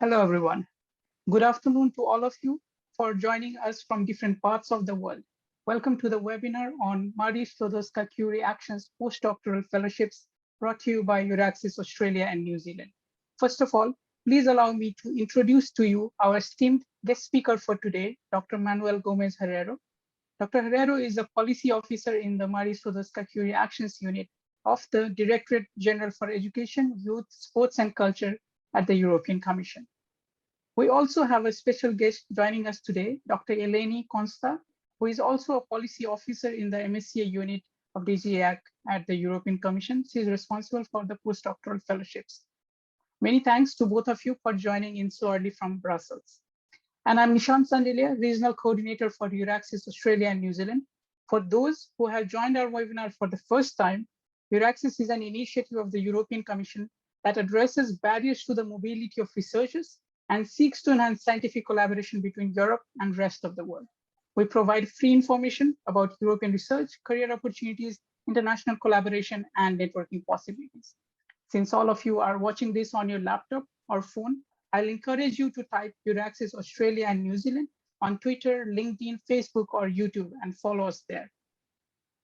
Hello, everyone. Good afternoon to all of you for joining us from different parts of the world. Welcome to the webinar on Marie Sklodowska-Curie Actions Postdoctoral Fellowships brought to you by Euraxis Australia and New Zealand. First of all, please allow me to introduce to you our esteemed guest speaker for today, Dr. Manuel Gómez Herrero. Dr. Herrero is a policy officer in the Marie Sklodowska-Curie Actions Unit of the Directorate-General for Education, Youth, Sports and Culture at the European Commission. We also have a special guest joining us today, Dr. Eleni Consta, who is also a policy officer in the MSCA unit of DGAC at the European Commission. She is responsible for the postdoctoral fellowships. Many thanks to both of you for joining in so early from Brussels. And I'm Nishant Sandelia, Regional Coordinator for Euraxis Australia and New Zealand. For those who have joined our webinar for the first time, Euraxis is an initiative of the European Commission that addresses barriers to the mobility of researchers and seeks to enhance scientific collaboration between Europe and the rest of the world. We provide free information about European research, career opportunities, international collaboration, and networking possibilities. Since all of you are watching this on your laptop or phone, I'll encourage you to type Euraxis Australia and New Zealand on Twitter, LinkedIn, Facebook, or YouTube and follow us there.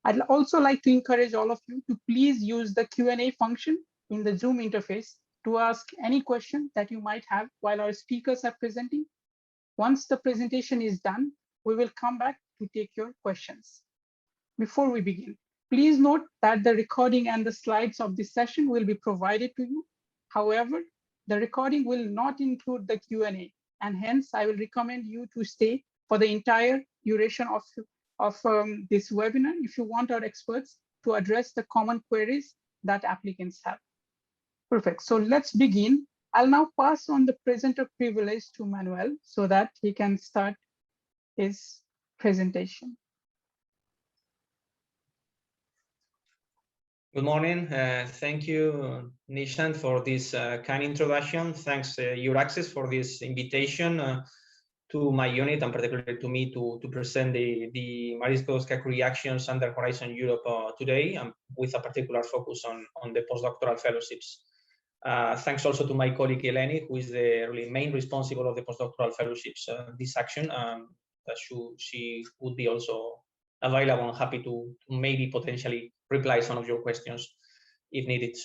I'd also like to encourage all of you to please use the Q&A function in the Zoom interface to ask any question that you might have while our speakers are presenting. Once the presentation is done, we will come back to take your questions. Before we begin, please note that the recording and the slides of this session will be provided to you. However, the recording will not include the Q&A, and hence I will recommend you to stay for the entire duration of this webinar if you want our experts to address the common queries that applicants have. Perfect, so let's begin. I'll now pass on the presenter privilege to Manuel so that he can start his presentation. Good morning. Thank you, Nishant, for this kind introduction. Thanks, Euraxis, for this invitation to my unit and particularly to me to present the Marie Sklodowska-Curie actions under Horizon Europe today, with a particular focus on the postdoctoral fellowships. Thanks also to my colleague Eleni, who is the really main responsible of the postdoctoral fellowships, this action. That she would be also available and happy to maybe potentially reply some of your questions if needed.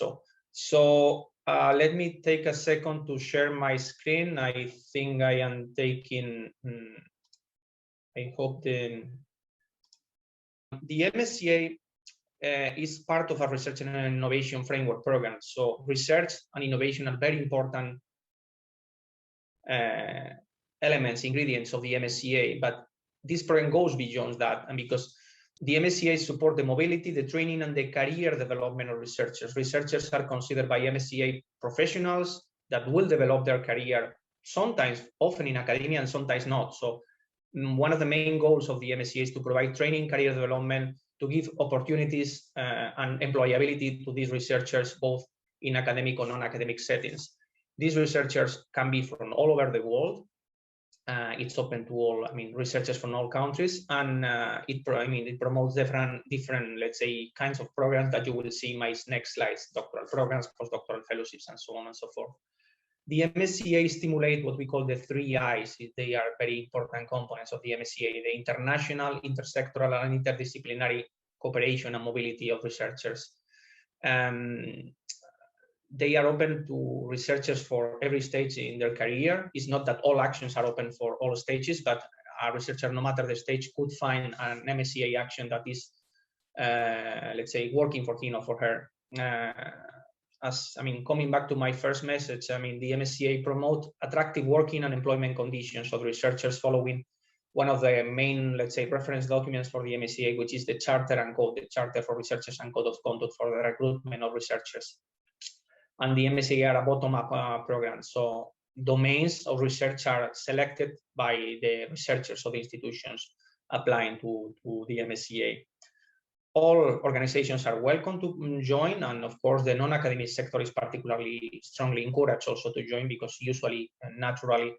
So let me take a second to share my screen. I think I am taking, I hope the MSCA is part of a research and innovation framework program. So research and innovation are very important elements, ingredients of the MSCA, but this program goes beyond that. And because the MSCA support the mobility, the training, and the career development of researchers. Researchers are considered by MSCA professionals that will develop their career, sometimes, often in academia, and sometimes not. So one of the main goals of the MSCA is to provide training, career development, to give opportunities and employability to these researchers, both in academic or non-academic settings. These researchers can be from all over the world. It's open to all, researchers from all countries, and it promotes different, let's say, kinds of programs that you will see in my next slides: doctoral programs, postdoctoral fellowships, and so on and so forth. The MSCA stimulate what we call the 3 I's. They are very important components of the MSCA: the international, intersectoral, and interdisciplinary cooperation and mobility of researchers. They are open to researchers for every stage in their career. It's not that all actions are open for all stages, but a researcher, no matter the stage, could find an MSCA action that is, let's say, working for him or for her. Coming back to my first message, the MSCA promote attractive working and employment conditions of researchers following one of the main, let's say, reference documents for the MSCA, which is the Charter and Code, the Charter for Researchers and Code of Conduct for the recruitment of researchers. And the MSCA are a bottom-up program. So domains of research are selected by the researchers of the institutions applying to the MSCA. All organizations are welcome to join, and of course the non-academic sector is particularly strongly encouraged also to join, because usually and naturally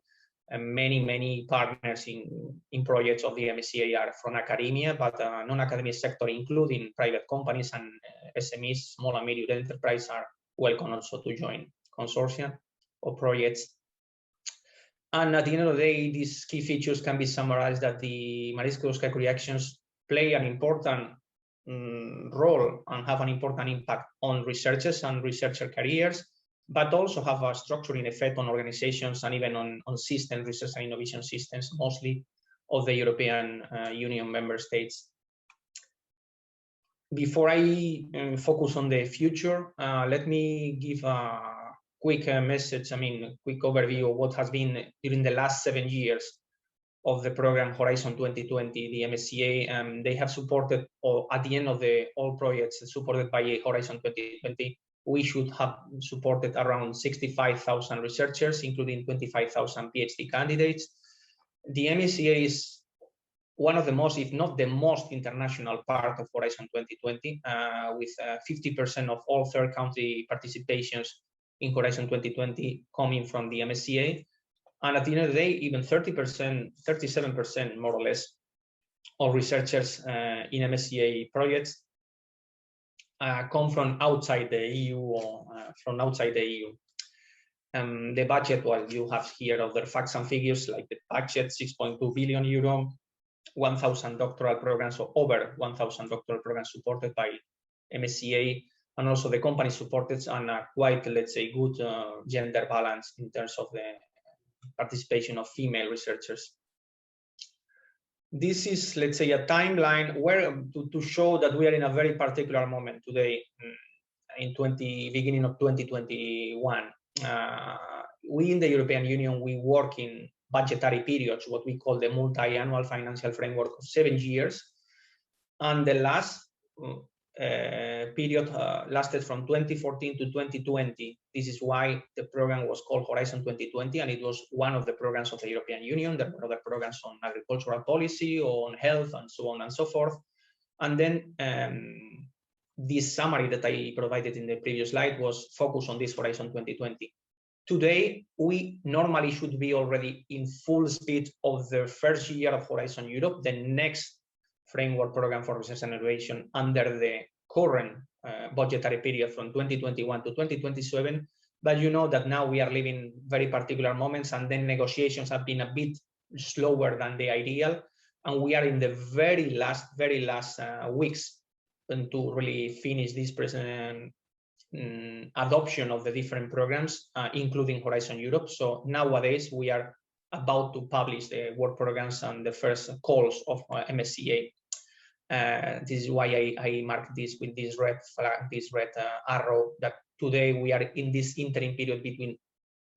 many partners in projects of the MSCA are from academia, but non-academic sector, including private companies and SMEs, small and medium enterprise, are welcome also to join consortia or projects. And at the end of the day, these key features can be summarized that the Marie Sklodowska-Curie actions play an important role and have an important impact on researchers and researcher careers, but also have a structuring effect on organizations and even on system research and innovation systems, mostly of the European Union member states. Before I focus on the future, let me give a quick message, quick overview of what has been during the last 7 years of the program Horizon 2020, the MSCA. They have supported, or at the end of all projects supported by Horizon 2020, we should have supported around 65,000 researchers, including 25,000 PhD candidates. The MSCA is one of the most, if not the most, international part of Horizon 2020, with 50% of all third country participations in Horizon 2020 coming from the MSCA. And at the end of the day, even 30%, 37% more or less of researchers in MSCA projects come from outside the EU or from outside the EU. The budget, well, you have here other facts and figures like the budget, 6.2 billion euro, 1,000 doctoral programs, or over 1,000 doctoral programs supported by MSCA, and also the company supported and a quite, let's say, good gender balance in terms of the participation of female researchers. This is, let's say, a timeline where to show that we are in a very particular moment today, in beginning of 2021. We in the European Union, we work in budgetary periods, what we call the multi-annual financial framework of 7 years. And the last period lasted from 2014 to 2020. This is why the program was called Horizon 2020, and it was one of the programs of the European Union. There were other programs on agricultural policy, on health, and so on and so forth. And then this summary that I provided in the previous slide was focused on this Horizon 2020. Today, we normally should be already in full speed of the first year of Horizon Europe, the next framework program for research and innovation under the current budgetary period from 2021 to 2027. But you know that now we are living very particular moments, and then negotiations have been a bit slower than the ideal. And we are in the very last weeks to really finish this present adoption of the different programs, including Horizon Europe. So nowadays we are about to publish the work programs and the first calls of MSCA. This is why I marked this with this red flag, this red arrow, that today we are in this interim period between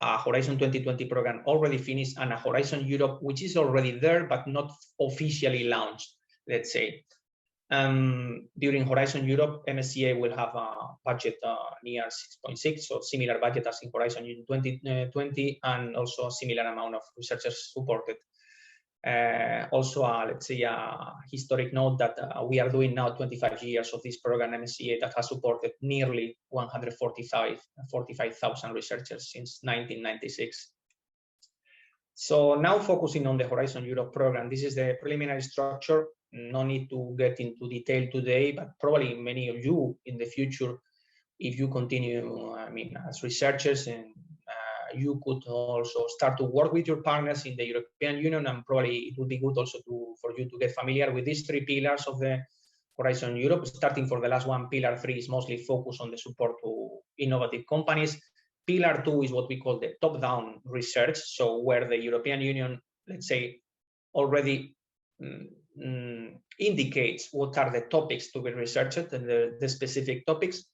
a Horizon 2020 program already finished and a Horizon Europe, which is already there, but not officially launched, let's say. During Horizon Europe, MSCA will have a budget near 6.6, so similar budget as in Horizon 2020, and also a similar amount of researchers supported. Also, let's say a historic note that we are doing now 25 years of this program, MSCA, that has supported nearly 145,000 researchers since 1996. So now focusing on the Horizon Europe program, this is the preliminary structure. No need to get into detail today, but probably many of you in the future, if you continue, as researchers, and you could also start to work with your partners in the European Union, and probably it would be good also for you to get familiar with these 3 pillars of the Horizon Europe. Starting for the last one, Pillar 3 is mostly focused on the support to innovative companies. Pillar 2 is what we call the top-down research, so where the European Union, let's say, already indicates what are the topics to be researched and the specific topics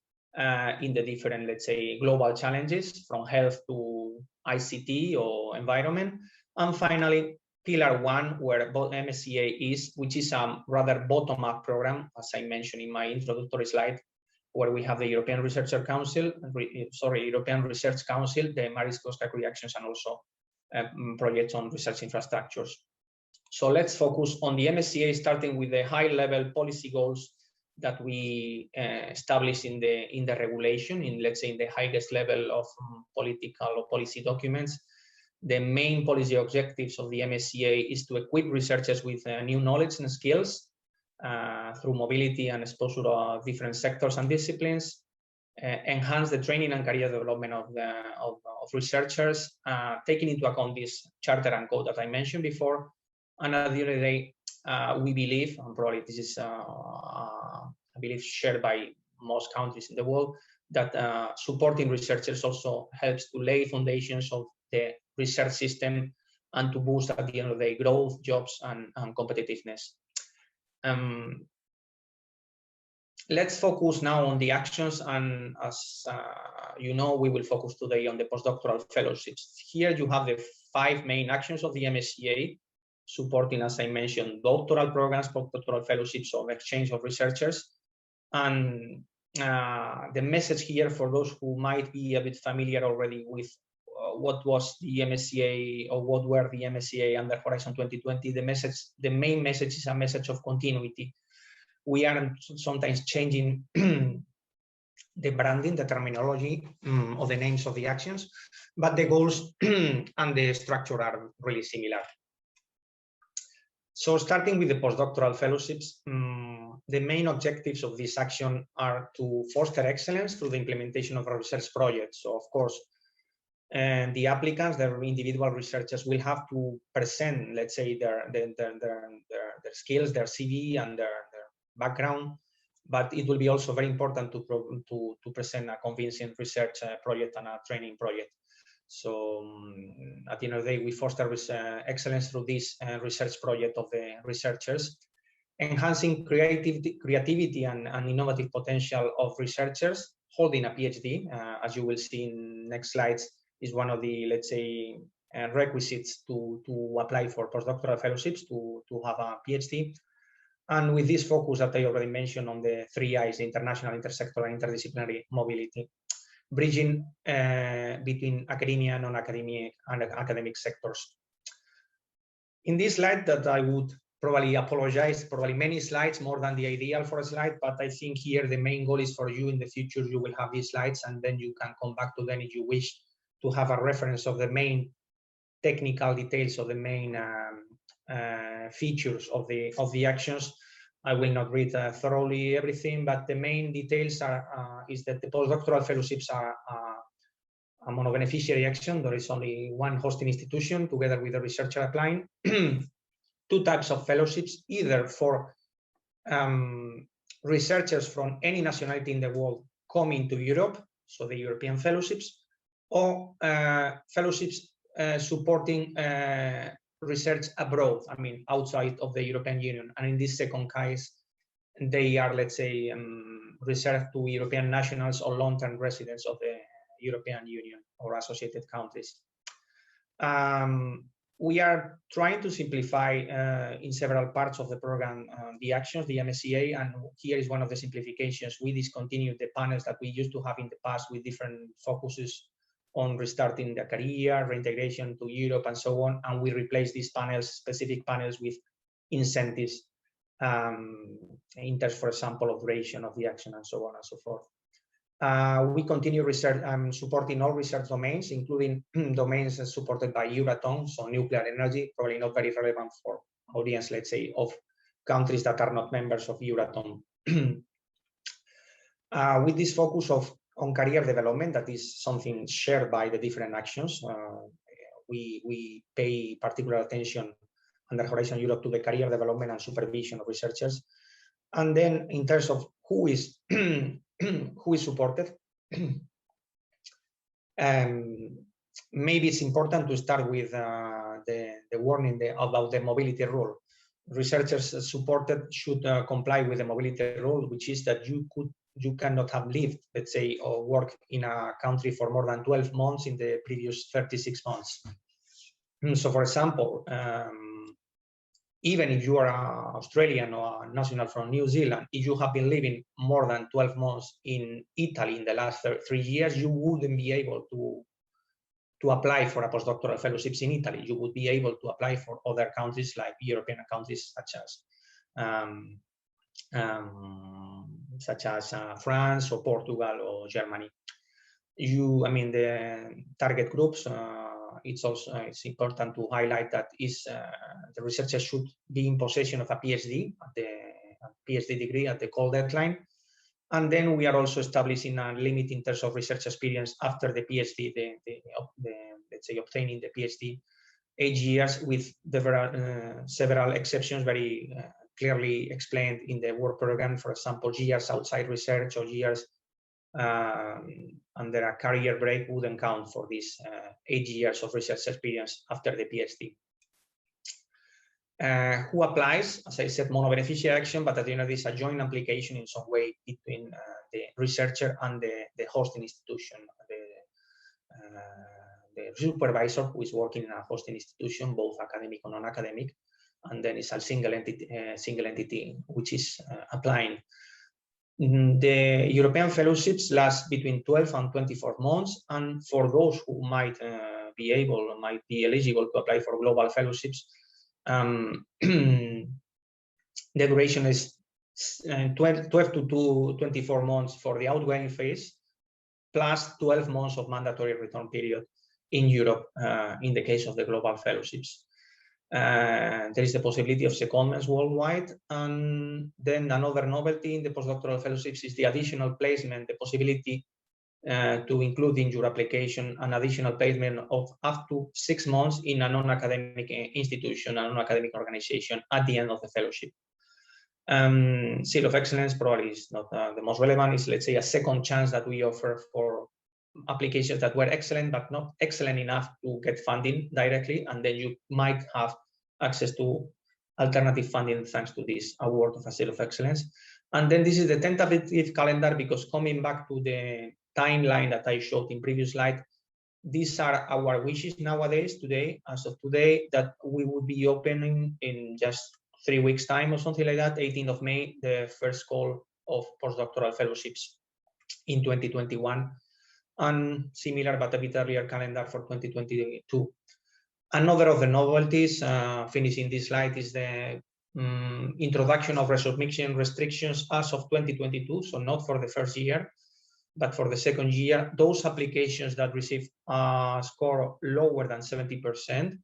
in the different, let's say, global challenges from health to ICT or environment. And finally, Pillar 1, where both MSCA is, which is a rather bottom-up program, as I mentioned in my introductory slide, where we have the European Research Council, the Marie Sklodowska-Curie actions, and also projects on research infrastructures. So let's focus on the MSCA, starting with the high-level policy goals that we established in the regulation, let's say in the highest level of political or policy documents. The main policy objectives of the MSCA is to equip researchers with new knowledge and skills through mobility and exposure of different sectors and disciplines, enhance the training and career development of researchers, taking into account this charter and code that I mentioned before. And at the end of the day, we believe, and probably this is a belief shared by most countries in the world, that supporting researchers also helps to lay foundations of the research system and to boost at the end of the day growth, jobs, and competitiveness. Let's focus now on the actions, and as you know, we will focus today on the postdoctoral fellowships. Here you have the 5 main actions of the MSCA, supporting, as I mentioned, doctoral programs, postdoctoral fellowships, of exchange of researchers. And the message here, for those who might be a bit familiar already with what was the MSCA or what were the MSCA under Horizon 2020, the main message is a message of continuity. We are sometimes changing the branding, the terminology of the names of the actions, but the goals and the structure are really similar. So starting with the postdoctoral fellowships, the main objectives of this action are to foster excellence through the implementation of research projects. So of course, the applicants, their individual researchers, will have to present, let's say, their skills, their CV, and their background, but it will be also very important to present a convincing research project and a training project. So at the end of the day, we foster excellence through this research project of the researchers, enhancing creativity and innovative potential of researchers holding a PhD, as you will see in next slides, is one of the, let's say, requisites to apply for postdoctoral fellowships, to have a PhD. And with this focus that I already mentioned on the 3 I's, international, intersectoral, and interdisciplinary mobility, bridging between academia, non-academic, and academic sectors. In this slide that I would probably apologize, probably many slides, more than the ideal for a slide, but I think here the main goal is for you in the future, you will have these slides and then you can come back to them if you wish to have a reference of the main technical details of the main features of the actions. I will not read thoroughly everything, but the main details are is that the postdoctoral fellowships are a mono-beneficiary action. There is only one hosting institution together with the researcher applying. 2 types of fellowships, either for researchers from any nationality in the world coming to Europe, so the European fellowships, or fellowships supporting research abroad, I mean, outside of the European Union. And in this second case, they are, let's say, reserved to European nationals or long-term residents of the European Union or associated countries. We are trying to simplify in several parts of the program the actions, the MSCA, and here is one of the simplifications. We discontinued the panels that we used to have in the past with different focuses on restarting the career, reintegration to Europe, and so on, and we replaced these panels, specific panels, with incentives in terms, for example, of duration of the action, and so on and so forth. We continue research, supporting all research domains, including domains supported by Euratom, so nuclear energy, probably not very relevant for audience, let's say, of countries that are not members of Euratom. With this focus on career development, that is something shared by the different actions, we pay particular attention under Horizon Europe to the career development and supervision of researchers. And then in terms of who is who is supported, maybe it's important to start with the warning about the mobility rule. Researchers supported should comply with the mobility rule, which is that you cannot have lived, let's say, or worked in a country for more than 12 months in the previous 36 months. So, for example, even if you are an Australian or a national from New Zealand, if you have been living more than 12 months in Italy in the last 3 years, you wouldn't be able to apply for a postdoctoral fellowships in Italy. You would be able to apply for other countries like European countries such as France or Portugal or Germany. I mean, the target groups, it's important to highlight that the researcher should be in possession of a PhD, PhD degree at the call deadline, And then we are also establishing a limit in terms of research experience after the PhD, let's say obtaining the PhD, 8 years, with several exceptions very clearly explained in the work program. For example, years outside research or years under a career break wouldn't count for this 8 years of research experience after the PhD. Who applies? As I said, mono-beneficiary action, but at the end of this, a joint application in some way between the researcher and the hosting institution. The supervisor who is working in a hosting institution, both academic or non-academic, and then it's a single entity which is applying. The European fellowships last between 12 and 24 months, and for those who might be eligible to apply for global fellowships, the duration is 12 to 24 months for the outgoing phase, plus 12 months of mandatory return period in Europe in the case of the global fellowships. There is the possibility of secondments worldwide, and then another novelty in the postdoctoral fellowships is the additional placement, the possibility to include in your application an additional placement of up to 6 months in a non-academic institution, a non-academic organization at the end of the fellowship. Seal of excellence probably is not the most relevant. Is, let's say, a second chance that we offer for applications that were excellent but not excellent enough to get funding directly, and then you might have access to alternative funding thanks to this award of a seal of excellence. And then this is the tentative calendar, because coming back to the timeline that I showed in previous slide, these are our wishes nowadays, today, as of today, that we would be opening in just 3 weeks time or something like that, 18th of May, the first call of postdoctoral fellowships in 2021, and similar but a bit earlier calendar for 2022. Another of the novelties, finishing this slide, is the introduction of resubmission restrictions as of 2022, so not for the first year, but for the second year. Those applications that receive a score lower than 70%,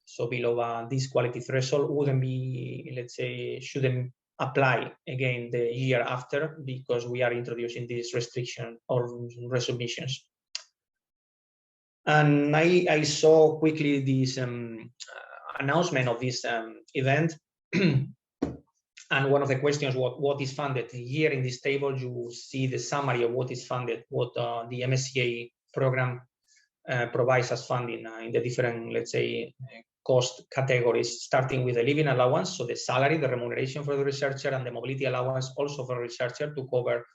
so below this quality threshold, wouldn't be, let's say, shouldn't apply again the year after, because we are introducing this restriction or resubmissions. And I saw quickly this announcement of this event. And one of the questions, what is funded? Here in this table, you see the summary of what is funded, what the MSCA program provides as funding in the different, let's say, cost categories, starting with the living allowance, so the salary, the remuneration for the researcher, and the mobility allowance also for the researcher to cover,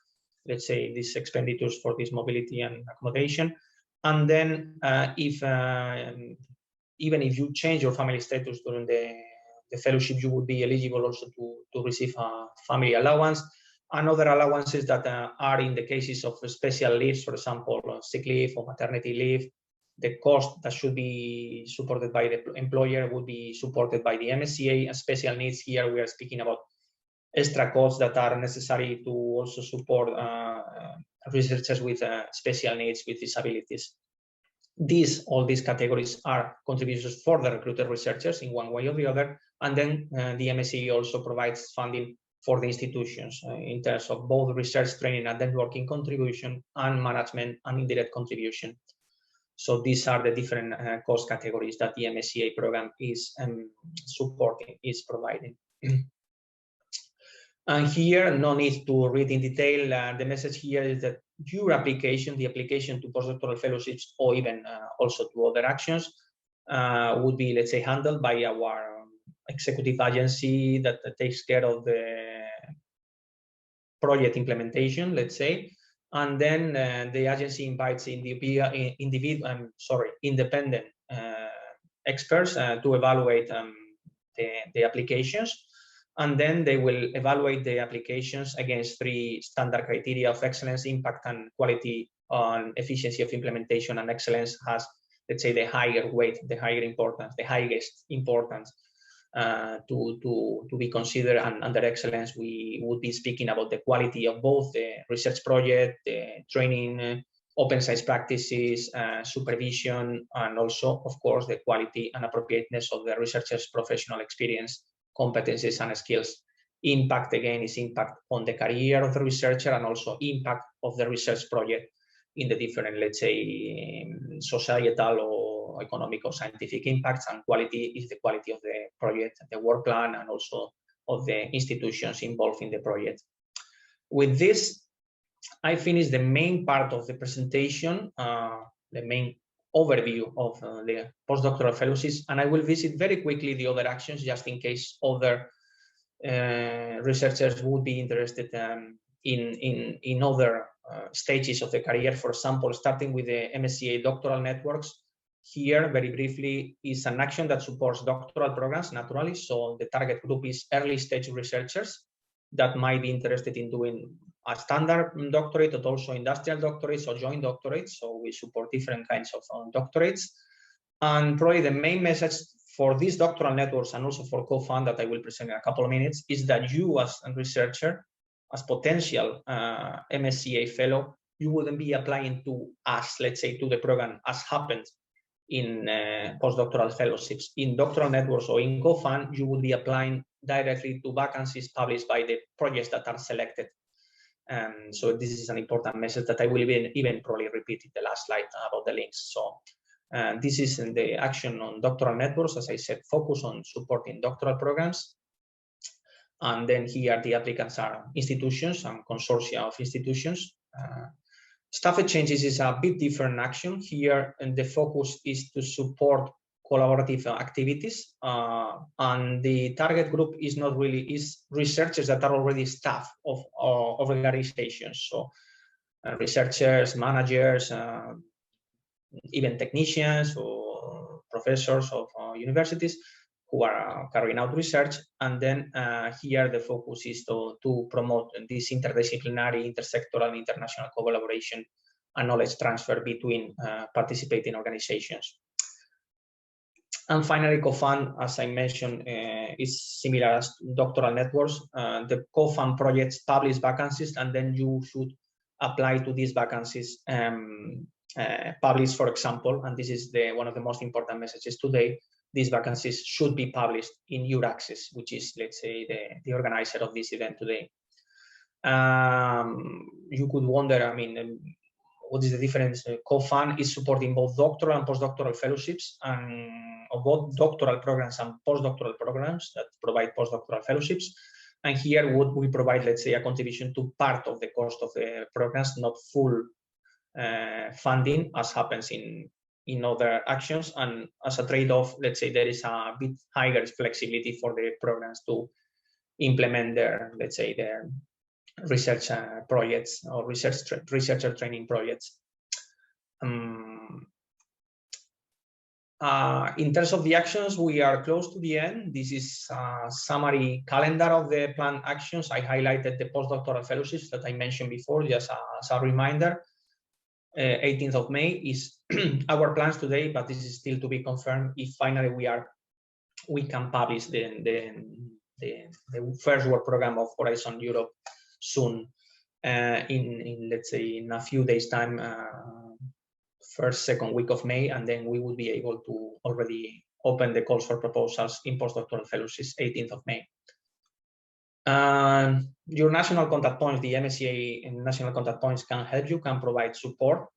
let's say, these expenditures for this mobility and accommodation. And then even if you change your family status during the fellowship, you would be eligible also to receive a family allowance and other allowances that are in the cases of special leaves, for example, sick leave or maternity leave. The cost that should be supported by the employer would be supported by the MSCA. And special needs, here we are speaking about extra costs that are necessary to also support researchers with special needs, with disabilities. All these categories are contributions for the recruited researchers in one way or the other. And then the MSCA also provides funding for the institutions in terms of both research, training, and networking contribution, and management and indirect contribution. So these are the different cost categories that the MSCA program is supporting, is providing. And here, no need to read in detail. The message here is that your application, the application to postdoctoral fellowships, or even also to other actions, would be, let's say, handled by our executive agency that takes care of the project implementation, let's say. And then the agency invites independent experts to evaluate the applications. And then they will evaluate the applications against 3 standard criteria of excellence, impact, and quality, on efficiency of implementation. And excellence has, let's say, the higher weight, the higher importance, the highest importance to be considered. And under excellence, we would be speaking about the quality of both the research project, the training, open science practices, supervision, and also, of course, the quality and appropriateness of the researcher's professional experience, competencies, and skills Impact, again, is impact on the career of the researcher and also impact of the research project in the different, let's say, societal or economic or scientific impacts. And quality is the quality of the project, the work plan, and also of the institutions involved in the project. With this, I finished the main part of the presentation, the main overview of the postdoctoral fellowships, and I will visit very quickly the other actions just in case other researchers would be interested in other stages of the career. For example, starting with the MSCA doctoral networks. Here, very briefly, is an action that supports doctoral programs naturally. So the target group is early stage researchers that might be interested in doing a standard doctorate, but also industrial doctorates or joint doctorates. So we support different kinds of doctorates. And probably the main message for these doctoral networks and also for co-fund that I will present in a couple of minutes is that you as a researcher, as potential MSCA fellow, you wouldn't be applying to us, let's say, to the program as happened in postdoctoral fellowships. In doctoral networks or in co-fund, you would be applying directly to vacancies published by the projects that are selected. So this is an important message that I will even probably repeat in the last slide about the links. So this is the action on doctoral networks, as I said, focus on supporting doctoral programs. And then here the applicants are institutions and consortia of institutions. Staff exchanges is a bit different action here, and the focus is to support collaborative activities. And the target group is not really, is researchers that are already staff of organizations. So researchers, managers, even technicians or professors of universities who are carrying out research. And then here the focus is to promote this interdisciplinary, intersectoral, and international collaboration and knowledge transfer between participating organizations. And finally, co-fund, as I mentioned, is similar as doctoral networks. The co-fund projects publish vacancies, and then you should apply to these vacancies. Publish, for example, and this is one of the most important messages today, these vacancies should be published in EURAXIS, which is, let's say, the organizer of this event today. You could wonder, I mean, what is the difference? Co-fund is supporting both doctoral and postdoctoral fellowships, and both doctoral programs and postdoctoral programs that provide postdoctoral fellowships. And here would we provide, let's say, a contribution to part of the cost of the programs, not full funding, as happens in other actions. And as a trade-off, let's say there is a bit higher flexibility for the programs to implement their, let's say, their research projects or researcher training projects. In terms of the actions, we are close to the end. This is a summary calendar of the planned actions. I highlighted the postdoctoral fellowships that I mentioned before, just as a reminder. 18th of May is our plans today, but this is still to be confirmed if finally we can publish the first work program of Horizon Europe soon, in let's say in a few days time, first, second week of May, and then we will be able to already open the calls for proposals in postdoctoral fellowships 18th of May. Your national contact points, the MSCA national contact points can help you, can provide support.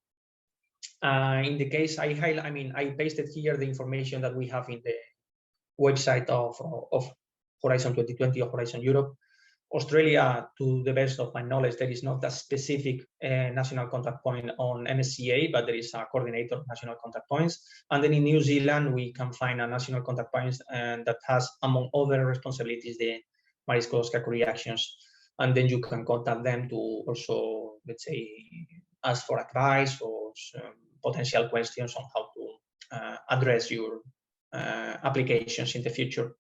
In the case I pasted here the information that we have in the website of Horizon 2020 or Horizon Europe. Australia, to the best of my knowledge, there is not a specific national contact point on MSCA, but there is a coordinator of national contact points. And then in New Zealand, we can find a national contact point that has, among other responsibilities, the Marie Sklodowska-Curie actions. And then you can contact them to also, let's say, ask for advice or potential questions on how to address your applications in the future.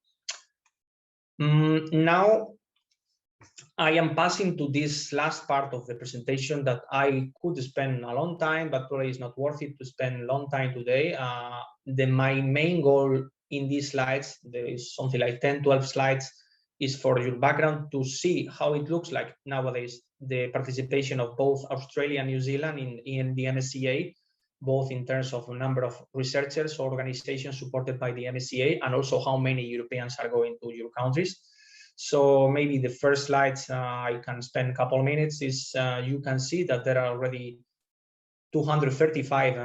Now, I am passing to this last part of the presentation that I could spend a long time, but probably it's not worth it to spend a long time today. My main goal in these slides, there is something like 10, 12 slides, is for your background to see how it looks like nowadays, the participation of both Australia and New Zealand in the MSCA, both in terms of the number of researchers or organizations supported by the MSCA, and also how many Europeans are going to your countries. So maybe the first slides, I can spend a couple minutes, is you can see that there are already 235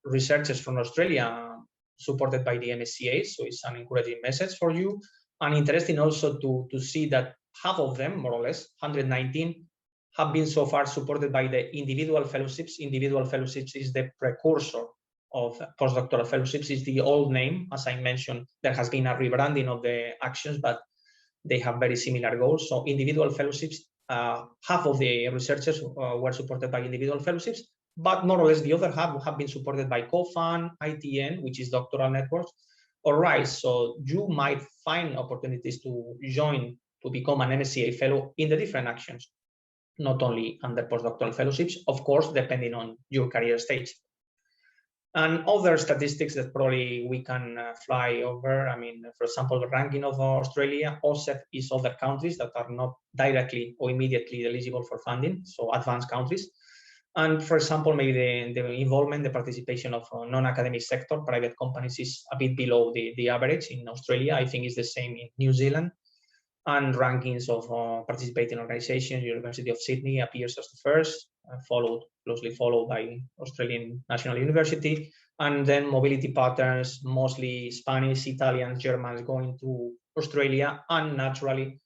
researchers from Australia supported by the MSCA, so it's an encouraging message for you. And interesting also to see that half of them, more or less, 119, have been so far supported by the individual fellowships. Individual fellowships is the precursor of postdoctoral fellowships, is the old name. As I mentioned, there has been a rebranding of the actions, but they have very similar goals. So individual fellowships, half of the researchers were supported by individual fellowships, but more or less the other half have been supported by CoFund, ITN, which is doctoral networks, or RISE. So you might find opportunities to join, to become an MSCA fellow in the different actions, not only under postdoctoral fellowships, of course, depending on your career stage. And other statistics that probably we can fly over. I mean, for example, the ranking of Australia, offset is other countries that are not directly or immediately eligible for funding, so advanced countries. And for example, maybe the involvement, the participation of non-academic sector, private companies is a bit below the average in Australia. I think it's the same in New Zealand. And rankings of participating organizations, University of Sydney appears as the first, closely followed by Australian National University, and then mobility patterns, mostly Spanish, Italians, Germans going to Australia, and naturally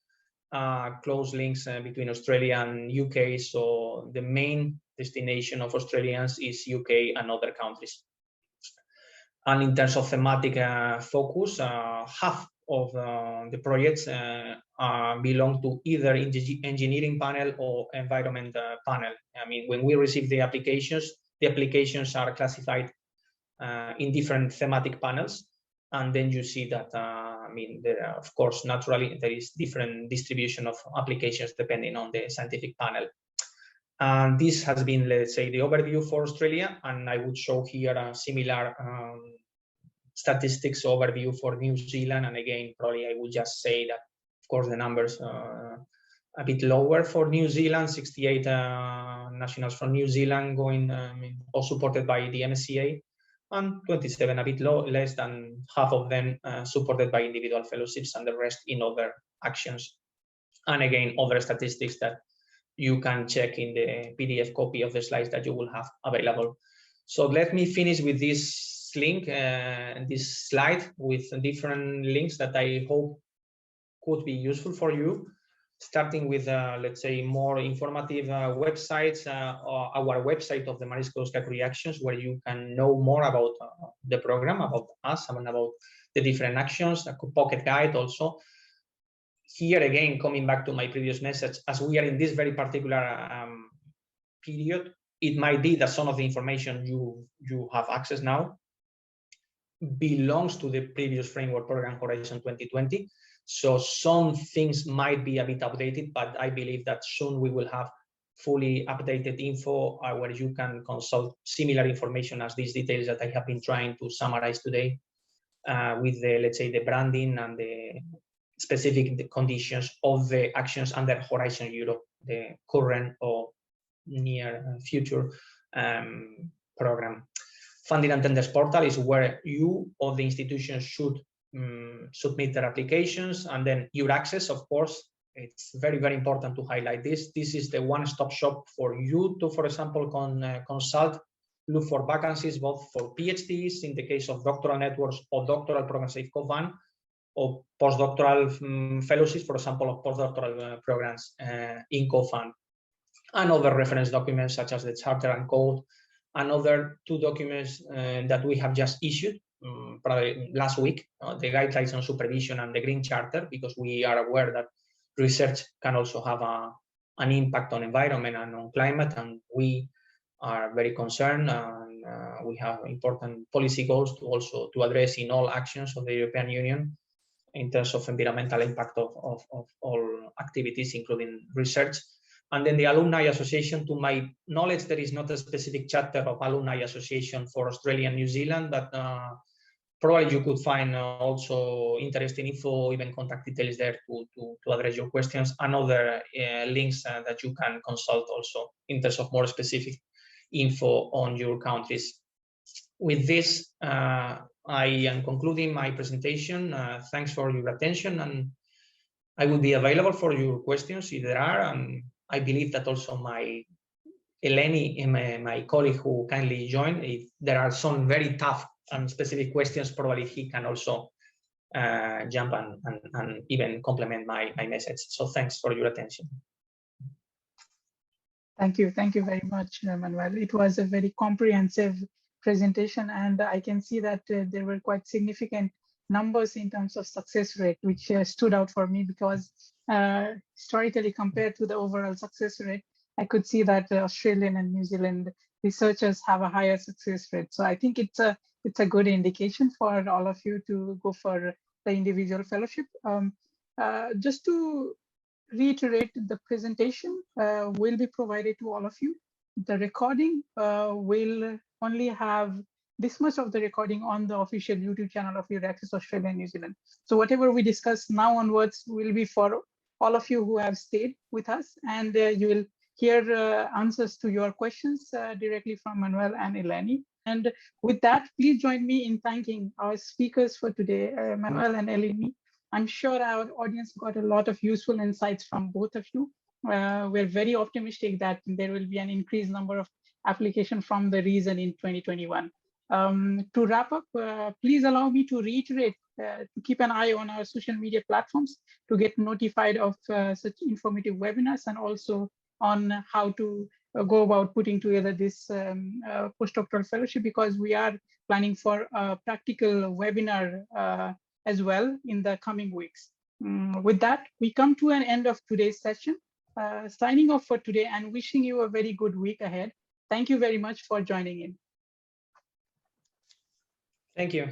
close links between Australia and UK. So the main destination of Australians is UK and other countries. And in terms of thematic focus, half of the projects belong to either engineering panel or environment panel. I mean, when we receive the applications are classified in different thematic panels. And then you see that, I mean, of course, naturally, there is different distribution of applications depending on the scientific panel. And this has been, let's say, the overview for Australia. And I would show here a similar statistics overview for New Zealand. And again, probably I would just say that, of course, the numbers a bit lower for New Zealand, 68 nationals from New Zealand going, all supported by the MSCA, and 27, a bit less than half of them supported by individual fellowships, and the rest in other actions. And again, other statistics that you can check in the PDF copy of the slides that you will have available. So let me finish with this link, this slide with different links that I hope could be useful for you, starting with, let's say, more informative websites, our website of the Marie Sklodowska-Curie actions, where you can know more about the program, about us, and about the different actions, a pocket guide also. Here again, coming back to my previous message, as we are in this very particular period, it might be that some of the information you have access now belongs to the previous framework program, Horizon 2020. So some things might be a bit outdated, but I believe that soon we will have fully updated info where you can consult similar information as these details that I have been trying to summarize today with the, let's say, the branding and the specific conditions of the actions under Horizon Europe, the current or near future program. Funding and tenders portal is where you or the institution should submit their applications, and then your access, of course, it's very, very important to highlight this. This is the one-stop shop for you to, for example, consult, look for vacancies, both for PhDs in the case of doctoral networks or doctoral programs like CoFund, or postdoctoral fellowships, for example, of postdoctoral programs in CoFund, and other reference documents such as the Charter and Code, and other two documents that we have just issued probably last week, the Guidelines on Supervision and the Green Charter, because we are aware that research can also have an impact on environment and on climate, and we are very concerned, and we have important policy goals to address in all actions of the European Union in terms of environmental impact of all activities, including research. And then the Alumni Association, to my knowledge, there is not a specific chapter of Alumni Association for Australia and New Zealand, but probably you could find also interesting info, even contact details there to address your questions, and other links that you can consult also in terms of more specific info on your countries. With this, I am concluding my presentation. Thanks for your attention, and I will be available for your questions if there are, and I believe that also Eleni, my colleague who kindly joined, if there are some very tough and specific questions, probably he can also jump and even complement my message. So thanks for your attention. Thank you very much, Manuel. It was a very comprehensive presentation, and I can see that there were quite significant numbers in terms of success rate, which stood out for me because historically compared to the overall success rate, I could see that Australian and New Zealand researchers have a higher success rate. So I think it's a good indication for all of you to go for the individual fellowship. Just to reiterate, the presentation will be provided to all of you. The recording will only have this much of the recording on the official YouTube channel of your Access Australia and New Zealand. So whatever we discuss now onwards will be for all of you who have stayed with us, and you will hear answers to your questions directly from Manuel and Eleni. And with that, please join me in thanking our speakers for today, Manuel and Eleni. I'm sure our audience got a lot of useful insights from both of you. We're very optimistic that there will be an increased number of applications from the region in 2021. To wrap up, please allow me to reiterate to keep an eye on our social media platforms to get notified of such informative webinars, and also on how to go about putting together this postdoctoral fellowship, because we are planning for a practical webinar as well in the coming weeks. With that, we come to an end of today's session. Signing off for today and wishing you a very good week ahead. Thank you very much for joining in. Thank you.